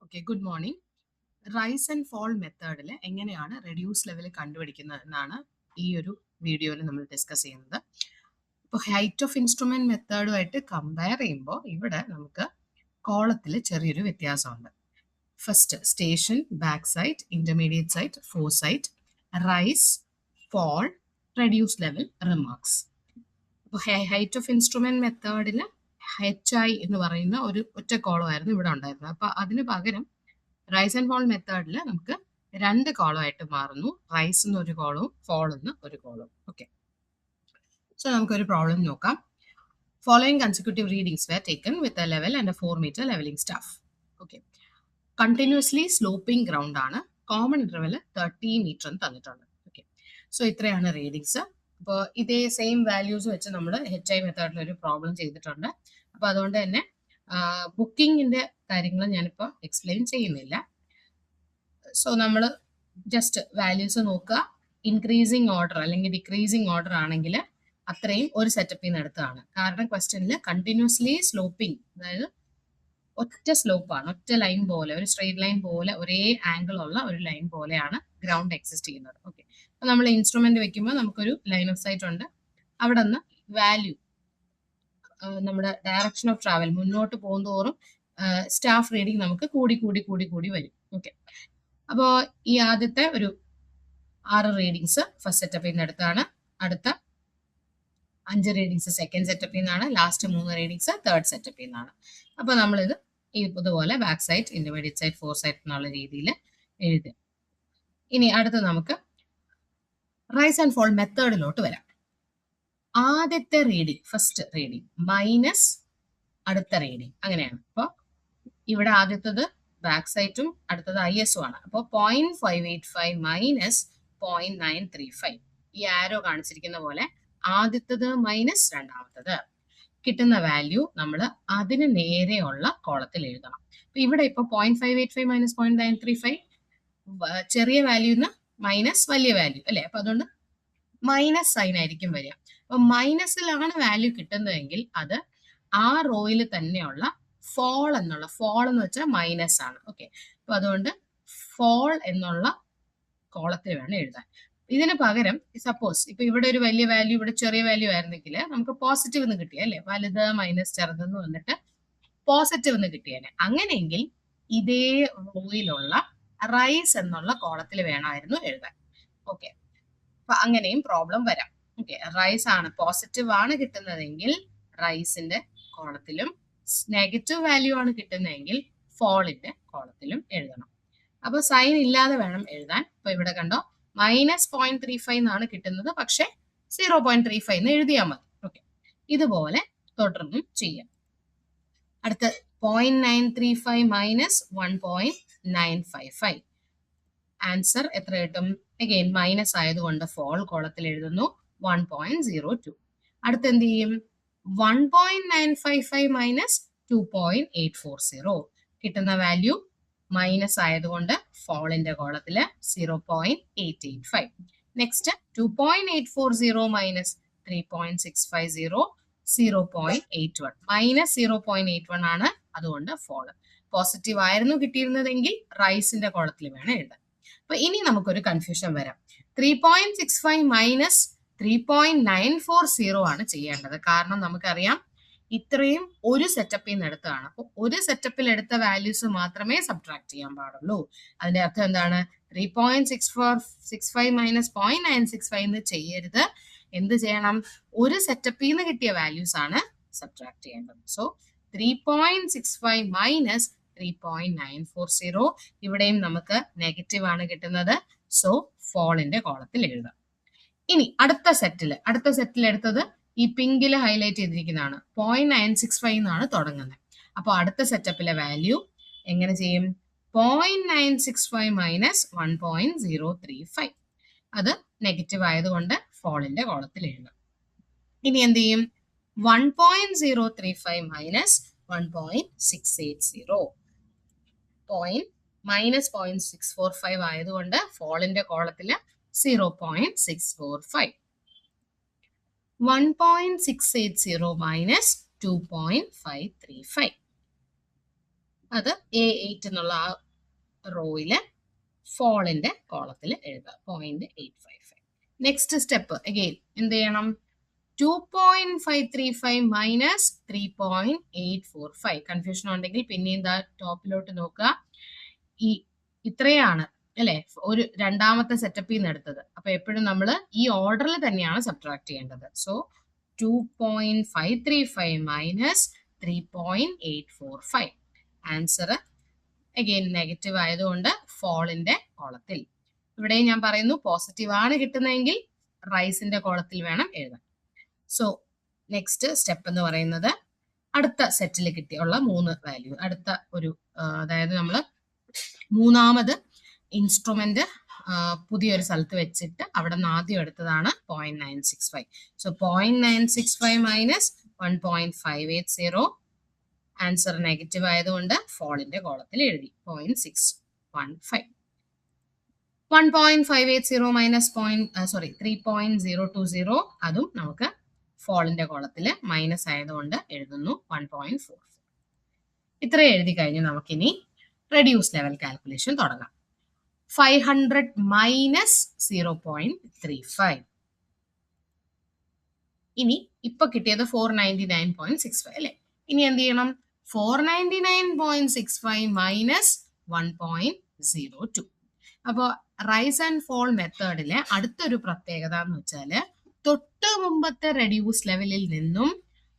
Okay, good morning. Rise and fall മെത്തേഡിൽ എങ്ങനെയാണ് reduce level കണ്ടുപിടിക്കുന്നത് എന്നാണ് ഈ ഒരു വീഡിയോയിൽ നമ്മൾ ഡിസ്കസ് ചെയ്യുന്നത്. ഇപ്പോൾ ഹൈറ്റ് ഓഫ് ഇൻസ്ട്രുമെന്റ് മെത്തേഡുമായിട്ട് കമ്പയർ ചെയ്യുമ്പോൾ ഇവിടെ നമുക്ക് കോളത്തിൽ ചെറിയൊരു വ്യത്യാസമുണ്ട്. First station, back sight, intermediate sight, fore sight, rise, fall, reduce level, remarks. അപ്പോൾ ഹൈറ്റ് ഓഫ് ഇൻസ്ട്രുമെന്റ് മെത്തേഡിൽ HI എന്ന് പറയുന്ന ഒരു ഒറ്റ കോളമായിരുന്നു ഇവിടെ ഉണ്ടായിരുന്നത്. അപ്പോൾ അതിന് പകരം റൈസ് ആൻഡ് ഫോൾ മെത്തേഡിൽ നമുക്ക് രണ്ട് കോളമായിട്ട് മാറുന്നു. റൈസ് എന്നൊരു കോളവും ഫോൾ എന്ന് ഒരു കോളവും. ഓക്കെ, സോ നമുക്കൊരു പ്രോബ്ലം നോക്കാം. Following consecutive readings were taken with a level and a 4 meter levelling staff. Okay, continuously sloping ground ആണ്. കോമൺ ഇന്റർവെൽ 30 meter എന്ന് തന്നിട്ടുണ്ട്. ഓക്കെ, സോ ഇത്രയാണ് റീഡിങ്സ്. അപ്പോൾ ഇതേ സെയിം വാല്യൂസ് വെച്ച് നമ്മൾ HI മെത്തേഡിൽ ഒരു പ്രോബ്ലം ചെയ്തിട്ടുണ്ട്. അപ്പോൾ അതുകൊണ്ട് തന്നെ ബുക്കിങ്ങിന്റെ കാര്യങ്ങൾ ഞാനിപ്പോൾ എക്സ്പ്ലെയിൻ ചെയ്യുന്നില്ല. സോ നമ്മൾ ജസ്റ്റ് വാല്യൂസ് നോക്കുക. ഇൻക്രീസിങ് ഓർഡർ അല്ലെങ്കിൽ ഡിക്രീസിങ് ഓർഡർ ആണെങ്കിൽ അത്രയും ഒരു സെറ്റപ്പിൽ നിന്ന് എടുത്തതാണ്. കാരണം ക്വസ്റ്റ്യനിൽ കണ്ടിന്യൂസ്ലി സ്ലോപ്പിംഗ്, അതായത് ഒറ്റ സ്ലോപ്പാണ്, ഒറ്റ ലൈൻ പോലെ, ഒരു സ്ട്രെയിറ്റ് ലൈൻ പോലെ, ഒരേ ആംഗിൾ ഉള്ള ഒരു ലൈൻ പോലെയാണ് ഗ്രൗണ്ട് എക്സിസ്റ്റ് ചെയ്യുന്നത്. ഓക്കെ, അപ്പോൾ നമ്മൾ ഇൻസ്ട്രുമെന്റ് വെക്കുമ്പോൾ നമുക്കൊരു ലൈൻ ഓഫ് സൈറ്റ് ഉണ്ട്. അവിടെ നിന്ന് വാല്യൂ, നമ്മുടെ ഡയറക്ഷൻ ഓഫ് ട്രാവൽ മുന്നോട്ട് പോകുന്തോറും സ്റ്റാഫ് റീഡിങ് നമുക്ക് കൂടി കൂടി കൂടി കൂടി വരും. ഓക്കെ, അപ്പോൾ ഈ ആദ്യത്തെ ഒരു 6 റീഡിങ്സ് ഫസ്റ്റ് സെറ്റപ്പിൽ നിന്ന് എടുത്താണ്. അടുത്ത 5 റീഡിങ്സ് സെക്കൻഡ് സെറ്റപ്പിൽ നിന്നാണ്. ലാസ്റ്റ് 3 റീഡിങ്സ് തേർഡ് സെറ്റപ്പിൽ നിന്നാണ്. അപ്പോൾ നമ്മളിത് ഇതുപോലെ back sight, intermediate sight, fore sight എന്നുള്ള രീതിയിൽ എഴുതുക. ഇനി അടുത്ത് നമുക്ക് റൈസ് ആൻഡ് ഫോൾ മെത്തേഡിലോട്ട് വരാം. ആദ്യത്തെ റീഡിങ്, ഫസ്റ്റ് റീഡിങ് മൈനസ് അടുത്ത റീഡിങ്, അങ്ങനെയാണ്. അപ്പോൾ ഇവിടെ ആദ്യത്തത് ബാക്ക് സൈറ്റും അടുത്തത് ISO ആണ്. അപ്പോൾ 0.585 മൈനസ് 0.935, ഈ ആരോ കാണിച്ചിരിക്കുന്ന പോലെ ആദ്യത്തത് മൈനസ് രണ്ടാമത്തത്. കിട്ടുന്ന വാല്യൂ നമ്മൾ അതിന് നേരെയുള്ള കോളത്തിൽ എഴുതണം. അപ്പൊ ഇവിടെ ഇപ്പൊ 0.585 മൈനസ് 0.935 ചെറിയ വാല്യൂന്ന് മൈനസ് വലിയ വാല്യൂ അല്ലെ, അപ്പൊ അതുകൊണ്ട് മൈനസ് സൈൻ ആയിരിക്കും വരിക. അപ്പൊ മൈനസിലാണ് വാല്യൂ കിട്ടുന്നതെങ്കിൽ അത് ആ റോയിൽ തന്നെയുള്ള ഫോൾ എന്നുള്ള, ഫോൾ എന്ന് വെച്ചാൽ മൈനസ് ആണ്. ഓക്കെ, അപ്പൊ അതുകൊണ്ട് ഫോൾ എന്നുള്ള കോളത്തിൽ വേണം എഴുതാൻ. ഇതിന് പകരം സപ്പോസ് ഇപ്പൊ ഇവിടെ ഒരു വലിയ വാല്യൂ, ഇവിടെ ചെറിയ വാല്യൂ ആയിരുന്നെങ്കിൽ നമുക്ക് പോസിറ്റീവ് എന്ന് കിട്ടിയ അല്ലെ, വലുത് മൈനസ് ചെറുതെന്ന് വന്നിട്ട് പോസിറ്റീവ് എന്ന് കിട്ടിയേനെ. അങ്ങനെയെങ്കിൽ ഇതേ റോയിലുള്ള റൈസ് എന്നുള്ള കോളത്തിൽ വേണമായിരുന്നു എഴുതാൻ. ഓക്കെ, അപ്പൊ അങ്ങനെയും പ്രോബ്ലം വരാം. ഓക്കെ, റൈസ് ആണ്, പോസിറ്റീവ് ആണ് കിട്ടുന്നതെങ്കിൽ റൈസിന്റെ കോളത്തിലും, നെഗറ്റീവ് വാല്യൂ ആണ് കിട്ടുന്നതെങ്കിൽ ഫോളിന്റെ കോളത്തിലും എഴുതണം. അപ്പൊ സൈൻ ഇല്ലാതെ വേണം എഴുതാൻ. അപ്പൊ ഇവിടെ കണ്ടോ, മൈനസ് 0.35 എന്നാണ് കിട്ടുന്നത്, പക്ഷെ 0.35 എന്ന് എഴുതിയാൽ മതി. ഓക്കെ, ഇതുപോലെ തുടർന്നും ചെയ്യാം. അടുത്ത 0.935 മൈനസ് 1.955, ആൻസർ എത്ര കിട്ടും? അഗെയിൻ മൈനസ് ആയതുകൊണ്ട് ഫോൾ കോളത്തിൽ എഴുതുന്നു 1.02. അടുത്ത് എന്ത് ചെയ്യും? 1.955 മൈനസ് 2.840, കിട്ടുന്ന വാല്യൂ മൈനസ് ആയതുകൊണ്ട് ഫോളിന്റെ കോളത്തില് 0.885. നെക്സ്റ്റ് 2.840 മൈനസ് 3.650, 0.81, മൈനസ് 0.81 ആണ്, അതുകൊണ്ട് ഫോള്. പോസിറ്റീവ് ആയിരുന്നു കിട്ടിയിരുന്നതെങ്കിൽ റൈസിന്റെ കോളത്തിൽ വേണം എഴുതാൻ. അപ്പൊ ഇനി നമുക്കൊരു കൺഫ്യൂഷൻ വരാം. 3.65 മൈനസ് 3.940 ആണ് ചെയ്യേണ്ടത്. കാരണം നമുക്കറിയാം ഇത്രയും ഒരു സെറ്റപ്പിൽ നിന്ന് എടുത്തതാണ്. അപ്പൊ ഒരു സെറ്റപ്പിൽ എടുത്ത വാല്യൂസ് മാത്രമേ സബ്ട്രാക്ട് ചെയ്യാൻ പാടുള്ളൂ. അതിന്റെ അർത്ഥം എന്താണ്? 3.65 മൈനസ് 0.965 എന്ന് ചെയ്യരുത്. എന്ത് ചെയ്യണം? ഒരു സെറ്റപ്പിൽ നിന്ന് കിട്ടിയ വാല്യൂസ് ആണ് സബ്ട്രാക്ട് ചെയ്യേണ്ടത്. സോ 3.65 മൈനസ് 3.940, ഇവിടെയും നമുക്ക് നെഗറ്റീവ് ആണ് കിട്ടുന്നത്. സോ ഫോളിന്റെ കോളത്തിൽ എഴുതാം. ഇനി അടുത്ത സെറ്റിൽ എടുത്തത് ഈ പിങ്കിൽ ഹൈലൈറ്റ് ചെയ്തിരിക്കുന്നതാണ്. 0.965 എന്നാണ് തുടങ്ങുന്നത്. അപ്പൊ അടുത്ത സെറ്റപ്പിലെ വാല്യൂ എങ്ങനെ ചെയ്യും? 0.965 മൈനസ് 1.035, അത് നെഗറ്റീവ് ആയതുകൊണ്ട് ഫോളിന്റെ കോളത്തിൽ എഴുതാം. ഇനി എന്ത് ചെയ്യും? 1.035 മൈനസ് 1.680, മൈനസ് 0.645 ആയതുകൊണ്ട് ഫോളിന്റെ കോളത്തില് 0.645. 1.680 മൈനസ് 2.535, അത് A8 എന്നുള്ള ആ റോയില് ഫോളിന്റെ കോളത്തിൽ എഴുതുക 0.855. നെക്സ്റ്റ് സ്റ്റെപ്പ് അഗെയിൻ എന്ത് ചെയ്യണം? 2.535 മൈനസ് 3.845. കൺഫ്യൂഷൻ ഉണ്ടെങ്കിൽ പിന്നെയും ടോപ്പിലോട്ട് നോക്കുക. ഈ ഇത്രയാണ് അല്ലെ ഒരു രണ്ടാമത്തെ സെറ്റപ്പിൽ നിന്ന് എടുത്തത്. അപ്പൊ എപ്പോഴും നമ്മൾ ഈ ഓർഡറിൽ തന്നെയാണ് സബ്ട്രാക്ട് ചെയ്യേണ്ടത്. So 2.535 minus 3.845. Answer again negative ആയതുകൊണ്ട് ഫോളിന്റെ കോളത്തിൽ. ഇവിടെ ഞാൻ പറയുന്നു പോസിറ്റീവ് ആണ് കിട്ടുന്നതെങ്കിൽ റൈസിന്റെ കോളത്തിൽ വേണം എഴുതാൻ. സോ നെക്സ്റ്റ് സ്റ്റെപ്പ് എന്ന് പറയുന്നത് അടുത്ത സെറ്റിൽ കിട്ടിയുള്ള 3 വാല്യൂ അടുത്ത ഒരു അതായത് നമ്മൾ മൂന്നാമത് ഇൻസ്ട്രുമെന്റ് പുതിയൊരു സ്ഥലത്ത് വെച്ചിട്ട് അവിടെ നിന്ന് ആദ്യം എടുത്തതാണ് 0.965. So 0.965 minus 1.580. ആൻസർ നെഗറ്റീവ് ആയതുകൊണ്ട് ഫോളിന്റെ കോളത്തിൽ എഴുതി 0.615. 1.580 മൈനസ് 3.020 അതും നമുക്ക് ഫോളിന്റെ കോളത്തിൽ മൈനസ് ആയതുകൊണ്ട് എഴുതുന്നു 1.44. ഇത്രയും എഴുതി കഴിഞ്ഞ് നമുക്കിനി റെഡ്യൂസ് ലെവൽ കാൽക്കുലേഷൻ തുടങ്ങാം. 500 മൈനസ് 0.35. ഇനി ഇപ്പൊ കിട്ടിയത് 499.65 അല്ലെ. ഇനി എന്ത് ചെയ്യണം? 499.65 മൈനസ് 1.02. അപ്പോൾ റൈസ് ആൻഡ് ഫോൾ മെത്തേഡിലെ അടുത്തൊരു പ്രത്യേകത എന്ന് വെച്ചാല് തൊട്ട് മുമ്പത്തെ റെഡ്യൂസ് ലെവലിൽ നിന്നും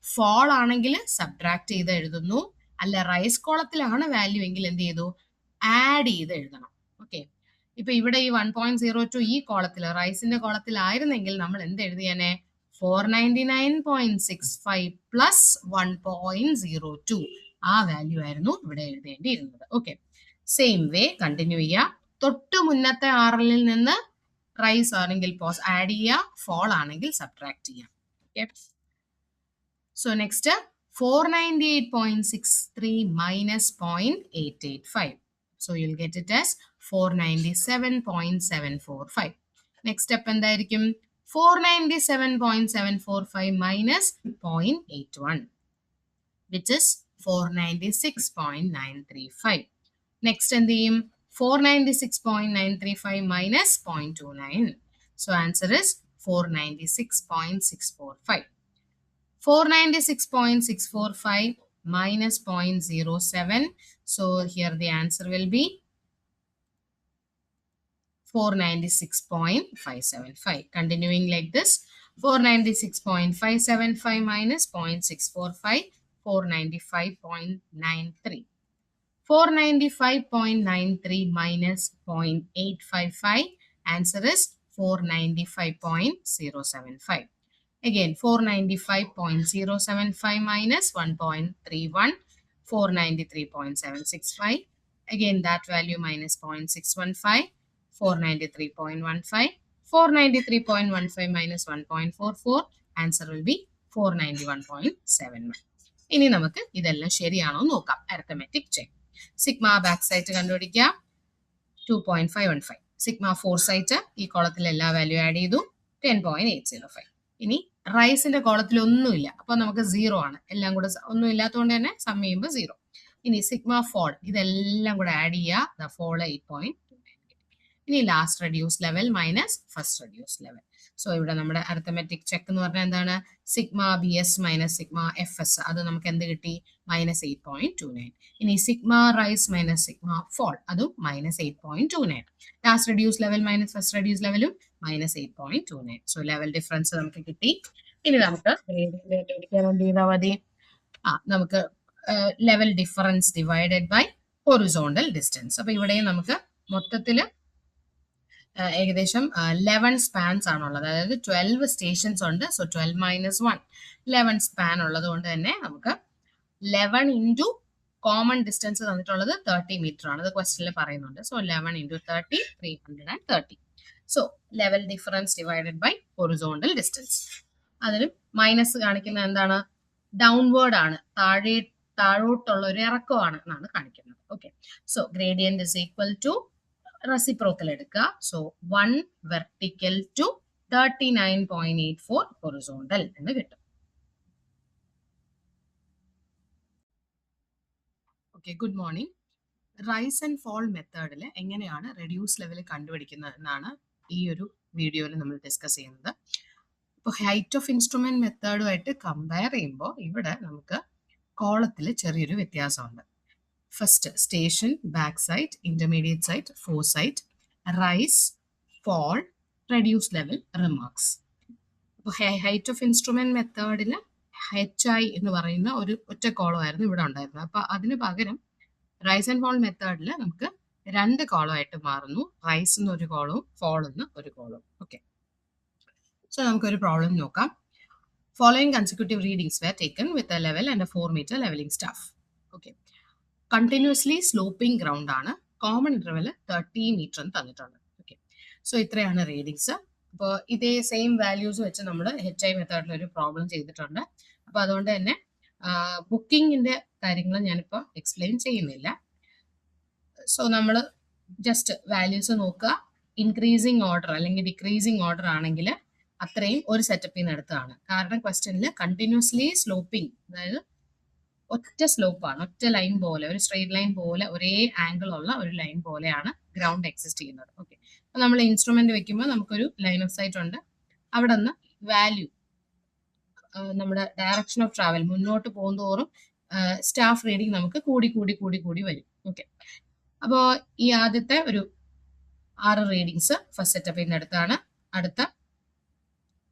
ഫോൾ ആണെങ്കിൽ സബ്ട്രാക്ട് ചെയ്ത് എഴുതുന്നു. അല്ല റൈസ് കോളത്തിലാണ് വാല്യൂ എങ്കിൽ എന്ത് ചെയ്തു? ആഡ് ചെയ്ത് എഴുതണം. ഓക്കെ, ഇപ്പൊ ഇവിടെ ഈ 1.02 ഈ കോളത്തിൽ റൈസിന്റെ കോളത്തിൽ ആയിരുന്നെങ്കിൽ നമ്മൾ എന്ത് എഴുതിയാനെ? 499.65 പ്ലസ് 1.02 ആ വാല്യൂ ആയിരുന്നു ഇവിടെ എഴുതേണ്ടിയിരുന്നത്. ഓക്കെ, സെയിം വേ കണ്ടിന്യൂ ചെയ്യുക. തൊട്ട് മുന്നത്തെ ആറിൽ നിന്ന് റൈസ് ആണെങ്കിൽ ആഡ് ചെയ്യുക, ഫോൾ ആണെങ്കിൽ സബ്ട്രാക്ട് ചെയ്യാം. So next 498.63 minus 0.885. So you'll get it as 497.745. Next step എന്തായിരിക്കും? 497.745 minus 0.81, which is 496.935. Next എന്ത് ചെയ്യും? 496.935 minus 0.29. So answer is 496.645. 496.645 minus 0.07. So here the answer will be 496.575. Continuing like this, 496.575 minus 0.645, 495.93. 495.93 minus 0.855. Answer is 495.075. Again, 495.075 minus 1.31, 493.765. Again, that value minus 0.615, 493.15. 493.15 minus 1.44. Answer will be 491.71. ഇനി നമുക്ക് ഇതെല്ലാം ശരിയാണോ നോക്കാം. Arithmetic check. Sigma back site കണ്ടുപിടിക്കുക 2.515. Sigma four site ഈ കോളത്തിൽ എല്ലാ value add ചെയ്തു 10.805. ഇനി റൈസിന്റെ കോളത്തിൽ ഒന്നുമില്ല, അപ്പൊ നമുക്ക് 0 ആണ്. എല്ലാം കൂടെ ഒന്നും ഇല്ലാത്തതുകൊണ്ട് തന്നെ സം ചെയ്യുമ്പോൾ 0. ഇനി സിഗ്മ ഫോൾ ഇതെല്ലാം കൂടെ ആഡ് ചെയ്യുക, ഫോൾ 8.29. ഇനി last reduce level minus first reduce level. So ഇവിടെ നമ്മുടെ അരിത്തമെറ്റിക് ചെക്ക് എന്ന് പറഞ്ഞാൽ എന്താണ്? Sigma B S minus sigma F S, അത് നമുക്ക് എന്ത് കിട്ടി? മൈനസ് 8.29. ഇനി sigma rise minus sigma fall, അതും minus 8.29. Last reduce level minus first reduce ലെവലും മൈനസ് 8.29. സോ ലെവൽ ഡിഫറൻസ് നമുക്ക് കിട്ടി. ഇനി നമുക്ക് ചെയ്താൽ മതി, നമുക്ക് level difference divided by horizontal distance. അപ്പൊ ഇവിടെയും നമുക്ക് മൊത്തത്തില് ഏകദേശം 11 സ്പാൻസ് ആണുള്ളത്, അതായത് 12 സ്റ്റേഷൻസ് ഉണ്ട്. സോ 12 മൈനസ് 1, 11 സ്പാൻ ഉള്ളത് കൊണ്ട് തന്നെ നമുക്ക് 11 ഇൻറ്റു കോമൺ ഡിസ്റ്റൻസ് തന്നിട്ടുള്ളത് 30 മീറ്റർ ആണ്. അത് ക്വസ്റ്റ്യനിൽ പറയുന്നുണ്ട്. So 11 into 30, 330. So level difference divided by horizontal distance. അതിലും മൈനസ് കാണിക്കുന്നത് എന്താണ്? ഡൗൺവേർഡ് ആണ്, താഴോട്ടുള്ള ഒരു ഇറക്കമാണ് എന്നാണ് കാണിക്കുന്നത്. Okay, so gradient is equal to reciprocal എടുക്കുക. സോ 1 വെർട്ടിക്കൽ ടു 39.84 ഹൊറിസോണ്ടൽ എന്ന് കിട്ടും. Okay, good morning. Rise and fall മെത്തേഡിൽ എങ്ങനെയാണ് റെഡ്യൂസ് ലെവൽ കണ്ടുപിടിക്കുന്നത് എന്നാണ് ഈ ഒരു വീഡിയോയിൽ നമ്മൾ ഡിസ്കസ് ചെയ്യുന്നത്. ഇപ്പോൾ ഹൈറ്റ് ഓഫ് ഇൻസ്ട്രുമെന്റ് മെത്തേഡുമായിട്ട് കമ്പയർ ചെയ്യുമ്പോൾ ഇവിടെ നമുക്ക് കോളത്തിൽ ചെറിയൊരു വ്യത്യാസമുണ്ട്. First station, back sight, intermediate sight, fore sight, rise, fall, reduce level, remarks. അപ്പോൾ ഹൈറ്റ് ഓഫ് ഇൻസ്ട്രുമെന്റ് മെത്തേഡിൽ HI എന്ന് പറയുന്ന ഒരു ഒറ്റ കോളമായിരുന്നു ഇവിടെ ഉണ്ടായിരുന്നത്. അപ്പൊ അതിന് പകരം റൈസ് ആൻഡ് ഫോൾ മെത്തേഡിൽ നമുക്ക് രണ്ട് കോളമായിട്ട് മാറുന്നു. റൈസ് എന്ന് ഒരു കോളവും ഫോൾ എന്ന് ഒരു കോളവും. ഓക്കെ, സോ നമുക്കൊരു പ്രോബ്ലം നോക്കാം. Following consecutive readings were taken with a level and a 4 meter levelling staff. Okay, continuously sloping ground ആണ്. കോമൺ ഇന്റർവെൽ 30 meter എന്ന് തന്നിട്ടുണ്ട്. ഓക്കെ, സോ ഇത്രയാണ് റീഡിങ്സ്. അപ്പോൾ ഇതേ സെയിം വാല്യൂസ് വെച്ച് നമ്മൾ HI മെത്തേഡിൽ ഒരു പ്രോബ്ലം ചെയ്തിട്ടുണ്ട്. അപ്പൊ അതുകൊണ്ട് തന്നെ ബുക്കിങ്ങിന്റെ കാര്യങ്ങൾ ഞാനിപ്പോൾ എക്സ്പ്ലെയിൻ ചെയ്യുന്നില്ല. സോ നമ്മൾ ജസ്റ്റ് വാല്യൂസ് നോക്കുക. ഇൻക്രീസിങ് ഓർഡർ അല്ലെങ്കിൽ ഡിക്രീസിങ് ഓർഡർ ആണെങ്കിൽ അത്രയും ഒരു സെറ്റപ്പിൽ നിന്ന് എടുത്തതാണ്. കാരണം ക്വസ്റ്റ്യനിൽ കണ്ടിന്യൂസ്ലി സ്ലോപ്പിംഗ്, അതായത് ഒറ്റ സ്ലോപ്പാണ്, ഒറ്റ ലൈൻ പോലെ, ഒരു സ്ട്രെയിറ്റ് ലൈൻ പോലെ, ഒരേ ആംഗിൾ ഉള്ള ഒരു ലൈൻ പോലെയാണ് ഗ്രൗണ്ട് എക്സിസ്റ്റ് ചെയ്യുന്നത്. ഓക്കെ, അപ്പൊ നമ്മൾ ഇൻസ്ട്രുമെന്റ് വെക്കുമ്പോൾ നമുക്കൊരു ലൈൻ ഓഫ് സൈറ്റ് ഉണ്ട്. അവിടെ നിന്ന് വാല്യൂ, നമ്മുടെ ഡയറക്ഷൻ ഓഫ് ട്രാവൽ മുന്നോട്ട് പോകുന്തോറും സ്റ്റാഫ് റീഡിങ് നമുക്ക് കൂടി കൂടി കൂടി കൂടി വരും. ഓക്കെ, അപ്പോൾ ഈ ആദ്യത്തെ ഒരു 6 റീഡിങ്സ് ഫസ്റ്റ് സെറ്റപ്പിൽ നിന്ന് എടുത്താണ്. അടുത്ത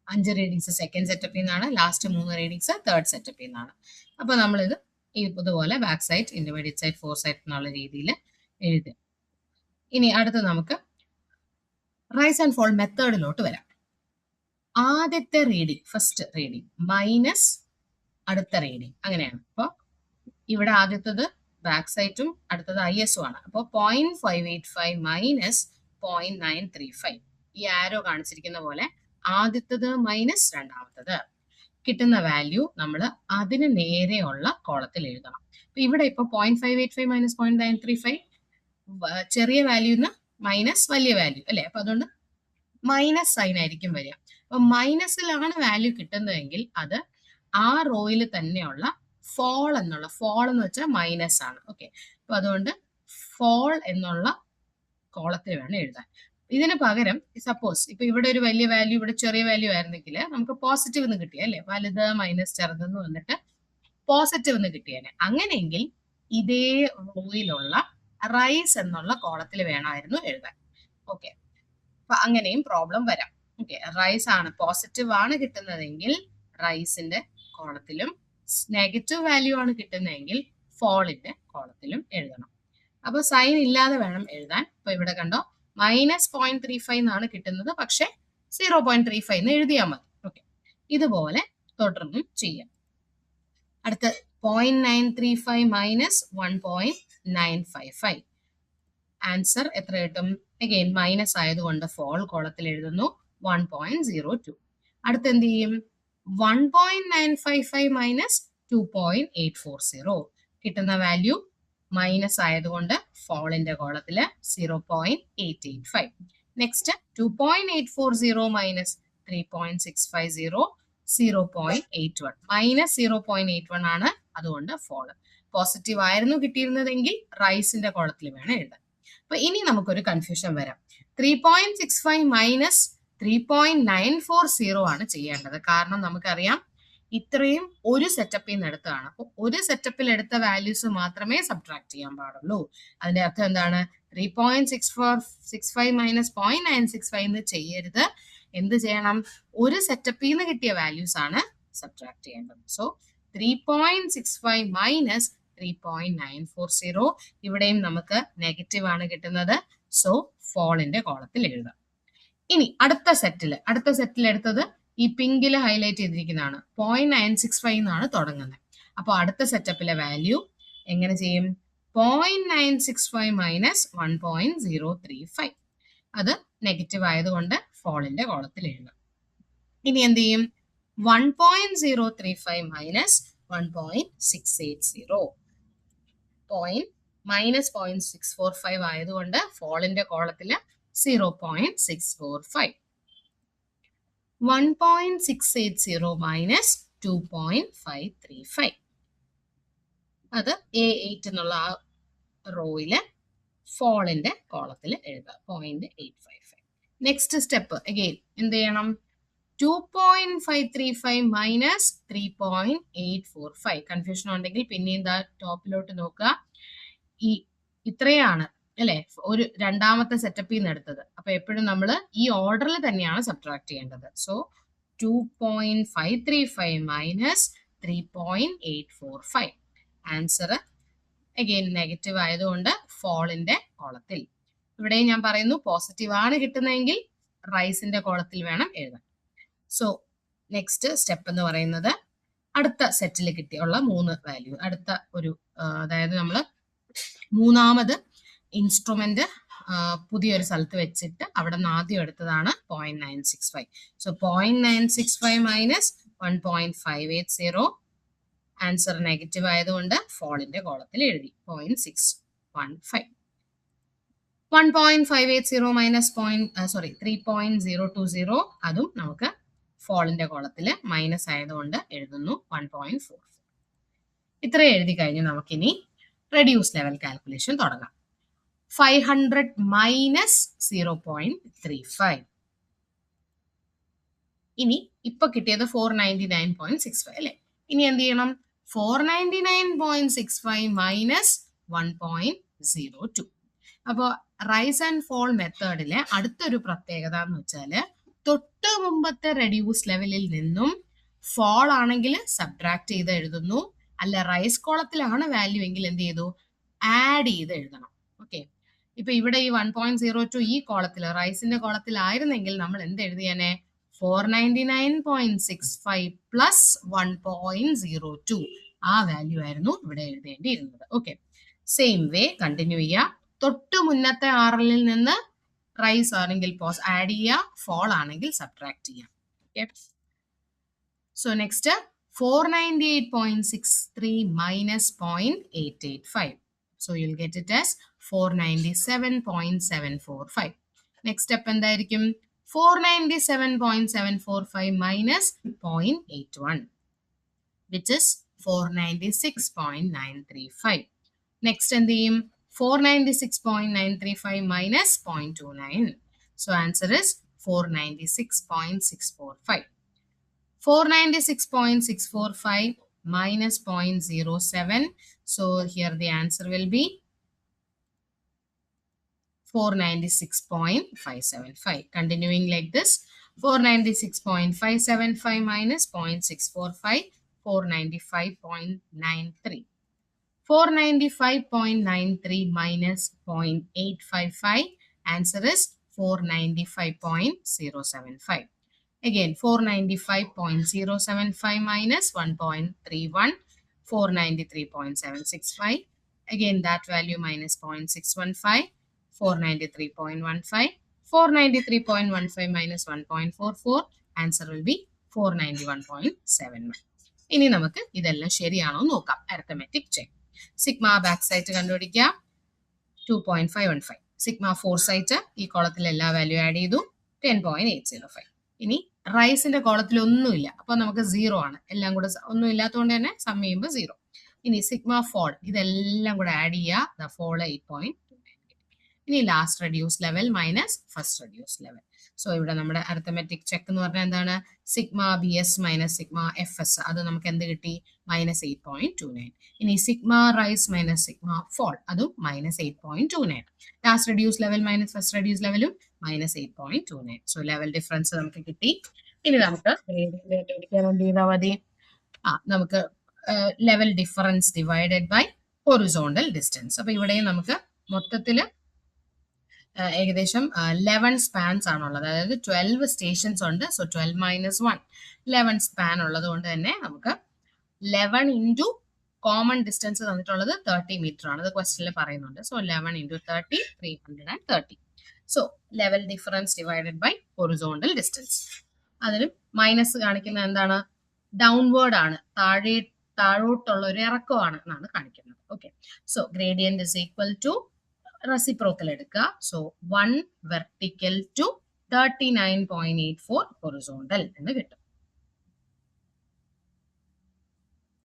5 റീഡിങ്സ് സെക്കൻഡ് സെറ്റപ്പിൽ നിന്നാണ്. ലാസ്റ്റ് 3 റീഡിങ്സ് തേർഡ് സെറ്റപ്പിൽ നിന്നാണ്. അപ്പോൾ നമ്മളിത് ഇതുപോലെ back sight, intermediate sight, fore sight എന്നുള്ള രീതിയിൽ എഴുതുക. ഇനി അടുത്ത് നമുക്ക് റൈസ് ആൻഡ് ഫോൾ മെത്തേഡിലോട്ട് വരാം. ആദ്യത്തെ റീഡിങ്, ഫസ്റ്റ് റീഡിങ് മൈനസ് അടുത്ത റീഡിങ്, അങ്ങനെയാണ്. അപ്പോൾ ഇവിടെ ആദ്യത്തത് ബാക്ക് സൈറ്റും അടുത്തത് IS ആണ്. അപ്പോൾ 0.585 മൈനസ് 0.935. ഈ ആരോ കാണിച്ചിരിക്കുന്ന പോലെ ആദ്യത്തത് മൈനസ് രണ്ടാമത്തത്. കിട്ടുന്ന വാല്യൂ നമ്മൾ അതിന് നേരെയുള്ള കോളത്തിൽ എഴുതണം. അപ്പൊ ഇവിടെ ഇപ്പൊ 0.585 മൈനസ് 0.935 ചെറിയ വാല്യൂന്ന് മൈനസ് വലിയ വാല്യൂ അല്ലെ. അപ്പൊ അതുകൊണ്ട് മൈനസ് സൈൻ ആയിരിക്കും വരിക. അപ്പൊ മൈനസിലാണ് വാല്യൂ കിട്ടുന്നതെങ്കിൽ അത് ആ റോയിൽ തന്നെയുള്ള ഫോൾ എന്നുള്ള, ഫോൾ എന്ന് വെച്ചാൽ മൈനസ് ആണ്. ഓക്കെ, അപ്പൊ അതുകൊണ്ട് ഫോൾ എന്നുള്ള കോളത്തിൽ വേണം എഴുതാൻ. ഇതിന് പകരം സപ്പോസ് ഇപ്പൊ ഇവിടെ ഒരു വലിയ വാല്യൂ, ഇവിടെ ചെറിയ വാല്യൂ ആയിരുന്നെങ്കിൽ നമുക്ക് പോസിറ്റീവ് എന്ന് കിട്ടിയ അല്ലെ, വലുത് മൈനസ് ചെറുതെന്ന് വന്നിട്ട് പോസിറ്റീവ് എന്ന് കിട്ടിയേനെ. അങ്ങനെയെങ്കിൽ ഇതേ റോയിലുള്ള റൈസ് എന്നുള്ള കോളത്തിൽ വേണമായിരുന്നു എഴുതാൻ. ഓക്കെ, അപ്പൊ അങ്ങനെയും പ്രോബ്ലം വരാം. ഓക്കെ, റൈസ് ആണ്, പോസിറ്റീവ് ആണ് കിട്ടുന്നതെങ്കിൽ റൈസിന്റെ കോളത്തിലും, നെഗറ്റീവ് വാല്യൂ ആണ് കിട്ടുന്നതെങ്കിൽ ഫോളിന്റെ കോളത്തിലും എഴുതണം. അപ്പൊ സൈൻ ഇല്ലാതെ വേണം എഴുതാൻ. അപ്പൊ ഇവിടെ കണ്ടോ, മൈനസ് 0.35 എന്നാണ് കിട്ടുന്നത്, പക്ഷെ 0.35 എന്ന് എഴുതിയാൽ മതി. ഓക്കെ, ഇതുപോലെ തുടർന്നും ചെയ്യാം. അടുത്ത 0.935 മൈനസ് 1.955. ആൻസർ എത്ര കിട്ടും? അഗെയിൻ മൈനസ് ആയതുകൊണ്ട് ഫോൾ കോളത്തിൽ എഴുതുന്നു 1.02. അടുത്ത് എന്ത് ചെയ്യും? 1.955 മൈനസ് 2.840. കിട്ടുന്ന വാല്യൂ മൈനസ് ആയതുകൊണ്ട് ഫോളിന്റെ കോളത്തില് 0.885. Next 2.840 minus 3.650, 0.81. മൈനസ് 0.81 ആണ്, അതുകൊണ്ട് ഫോള്. പോസിറ്റീവ് ആയിരുന്നു കിട്ടിയിരുന്നതെങ്കിൽ റൈസിന്റെ കോളത്തിൽ വേണം എഴുതാൻ. അപ്പൊ ഇനി നമുക്കൊരു കൺഫ്യൂഷൻ വരാം. 3.65 മൈനസ് 3.940 ആണ് ചെയ്യേണ്ടത്. കാരണം നമുക്കറിയാം ഇത്രയും ഒരു സെറ്റപ്പിൽ നിന്ന് എടുത്തതാണ്. അപ്പൊ ഒരു സെറ്റപ്പിൽ എടുത്ത വാല്യൂസ് മാത്രമേ സബ്ട്രാക്ട് ചെയ്യാൻ പാടുള്ളൂ. അതിന്റെ അർത്ഥം എന്താണ്? 3.65 മൈനസ് 0.965 എന്ന് ചെയ്യരുത്. എന്ത് ചെയ്യണം? ഒരു സെറ്റപ്പിൽ നിന്ന് കിട്ടിയ വാല്യൂസ് ആണ് സബ്ട്രാക്ട് ചെയ്യേണ്ടത്. So 3.65 minus 3.940. ഇവിടെയും നമുക്ക് നെഗറ്റീവ് ആണ് കിട്ടുന്നത്. സോ ഫോളിന്റെ കോളത്തിൽ എഴുതാം. ഇനി അടുത്ത സെറ്റിൽ എടുത്തത് ഈ പിങ്കിൽ ഹൈലൈറ്റ് ചെയ്തിരിക്കുന്നതാണ്. 0.965 എന്നാണ് തുടങ്ങുന്നത്. അപ്പോൾ അടുത്ത സെറ്റപ്പിലെ വാല്യൂ എങ്ങനെ ചെയ്യും? 0.965 മൈനസ് 1.035. അത് നെഗറ്റീവ് ആയതുകൊണ്ട് ഫോളിന്റെ കോളത്തിൽ എഴുതാം. ഇനി എന്ത് ചെയ്യും? 1.035 മൈനസ് 1.680. മൈനസ് 0.645 ആയതുകൊണ്ട് ഫോളിന്റെ കോളത്തില് 0.645. 1.680 മൈനസ് 2.535. അത് A8 എന്നുള്ള ആ റോയില് ഫോളിന്റെ കോളത്തിൽ എഴുതുക 0.855. നെക്സ്റ്റ് സ്റ്റെപ്പ് അഗെയിൻ എന്ത് ചെയ്യണം? 2.535 മൈനസ് 3.845. കൺഫ്യൂഷൻ ഉണ്ടെങ്കിൽ പിന്നെ എന്താ ടോപ്പിലോട്ട് നോക്കുക. ഈ ഇത്രയാണ് അല്ലെ ഒരു രണ്ടാമത്തെ സെറ്റപ്പിൽ നിന്ന് എടുത്തത്. അപ്പൊ എപ്പോഴും നമ്മൾ ഈ ഓർഡറിൽ തന്നെയാണ് സബ്ട്രാക്ട് ചെയ്യേണ്ടത്. So 2.535 minus 3.845. Answer again negative ആയതുകൊണ്ട് ഫോളിന്റെ കോളത്തിൽ. ഇവിടെ ഞാൻ പറയുന്നു പോസിറ്റീവ് ആണ് കിട്ടുന്നതെങ്കിൽ റൈസിന്റെ കോളത്തിൽ വേണം എഴുതാൻ. സോ നെക്സ്റ്റ് സ്റ്റെപ്പ് എന്ന് പറയുന്നത് അടുത്ത സെറ്റിൽ കിട്ടിയുള്ള 3 വാല്യൂ അടുത്ത ഒരു അതായത് നമ്മൾ മൂന്നാമത് ഇൻസ്ട്രുമെന്റ് പുതിയൊരു സ്ഥലത്ത് വെച്ചിട്ട് അവിടെ നിന്ന് ആദ്യം എടുത്തതാണ് 0.965. So 0.965 minus 1.580. ആൻസർ നെഗറ്റീവ് ആയതുകൊണ്ട് ഫോളിന്റെ കോളത്തിൽ എഴുതി 0.615. 1.580 മൈനസ് 3.020 അതും നമുക്ക് ഫോളിന്റെ കോളത്തിൽ മൈനസ് ആയതുകൊണ്ട് എഴുതുന്നു 1.44. ഇത്ര എഴുതി കഴിഞ്ഞ് നമുക്കിനി റെഡ്യൂസ് ലെവൽ കാൽക്കുലേഷൻ തുടങ്ങാം. 500 മൈനസ് 0.35. ഇനി ഇപ്പൊ കിട്ടിയത് 499.65 അല്ലെ. ഇനി എന്ത് ചെയ്യണം? 499.65 മൈനസ് 1.02. അപ്പോൾ റൈസ് ആൻഡ് ഫോൾ മെത്തേഡിലെ അടുത്തൊരു പ്രത്യേകത എന്ന് വെച്ചാൽ തൊട്ട് മുമ്പത്തെ റെഡ്യൂസ് ലെവലിൽ നിന്നും ഫോൾ ആണെങ്കിൽ സബ്ട്രാക്ട് ചെയ്ത് എഴുതുന്നു. അല്ല റൈസ് കോളത്തിലാണ് വാല്യൂ എങ്കിൽ എന്ത് ചെയ്തു? ആഡ് ചെയ്ത് എഴുതണം. ഓക്കെ, ഇപ്പൊ ഇവിടെ ഈ 1.02 ഈ കോളത്തിൽ റൈസിന്റെ കോളത്തിലായിരുന്നെങ്കിൽ നമ്മൾ എന്ത് എഴുതിയാനെ? 499.65 പ്ലസ് 1.02 ആ വാല്യൂ ആയിരുന്നു ഇവിടെ എഴുതേണ്ടിയിരുന്നത്. ഓക്കെ, സെയിം വേ കണ്ടിന്യൂ ചെയ്യുക. തൊട്ട് മുന്നത്തെ ആറിൽ നിന്ന് റൈസ് ആണെങ്കിൽ ആഡ് ചെയ്യുക, ഫോൾ ആണെങ്കിൽ സബ്ട്രാക്ട് ചെയ്യാം. Okay, so next 498.63 minus 0.885. So you'll get it as 497.745. Next step എന്തായിരിക്കും? 497.745 minus 0.81, which is 496.935. Next എന്ത് ചെയ്യും? 496.935 minus 0.29. So answer is 496.645. 496.645 minus 0.07. So here the answer will be 496.575. Continuing like this, 496.575 minus 0.645, 495.93. 495.93 minus 0.855. Answer is 495.075. Again 495.075 minus 1.31, 493.765. Again that value minus 0.615, 493.15. 493.15 minus 1.44. Answer will be 491.71. ഇനി നമുക്ക് ഇതെല്ലാം ശരിയാണോ നോക്കാം. Arithmetic check. Sigma back site കണ്ടുപിടിക്കുക 2.515. Sigma four site ഈ കോളത്തിൽ എല്ലാ value add ചെയ്തു 10.805. ഇനി റൈസിന്റെ കോളത്തിൽ ഒന്നുമില്ല, അപ്പൊ നമുക്ക് 0 ആണ്. എല്ലാം കൂടെ ഒന്നും ഇല്ലാത്തതുകൊണ്ട് തന്നെ സം ചെയ്യുമ്പോൾ 0. ഇനി സിഗ്മ ഫോൾ ഇതെല്ലാം കൂടെ ആഡ് ചെയ്യുക, ഫോൾ 8.29. ഇനി last reduce level minus first reduce level. So ഇവിടെ നമ്മുടെ അരിത്തമെറ്റിക് ചെക്ക് എന്ന് പറഞ്ഞാൽ എന്താണ്? Sigma B S minus sigma F S, അത് നമുക്ക് എന്ത് കിട്ടി? മൈനസ് 8.29. ഇനി sigma rise minus sigma fall, അതും minus 8.29. Last reduce level minus first reduce ലെവലും മൈനസ് 8.29. സോ ലെവൽ ഡിഫറൻസ് നമുക്ക് കിട്ടി. ഇനി നമുക്ക് കണ്ടുപിടിക്കാൻ വേണ്ടി ചെയ്താൽ മതി. നമുക്ക് level difference divided by horizontal distance. അപ്പൊ ഇവിടെയും നമുക്ക് മൊത്തത്തില് ഏകദേശം 11 സ്പാൻസ് ആണുള്ളത്, അതായത് 12 സ്റ്റേഷൻസ് ഉണ്ട്. സോ 12 മൈനസ് 1, 11 സ്പാൻ ഉള്ളത് കൊണ്ട് തന്നെ നമുക്ക് 11 ഇൻറ്റു കോമൺ ഡിസ്റ്റൻസ് തന്നിട്ടുള്ളത് 30 മീറ്റർ ആണ്. അത് ക്വസ്റ്റ്യനിൽ പറയുന്നുണ്ട്. So 11 into 30, 330. So level difference divided by horizontal distance. അതിലും മൈനസ് കാണിക്കുന്നത് എന്താണ്? ഡൗൺവേർഡ് ആണ്, താഴോട്ടുള്ള ഒരു ഇറക്കമാണ് എന്നാണ് കാണിക്കുന്നത്. Okay, so gradient is equal to reciprocal എടുക്കുക. സോ 1 വെർട്ടിക്കൽ ടു 39.84 ഹൊറിസോണ്ടൽ എന്ന് കിട്ടും.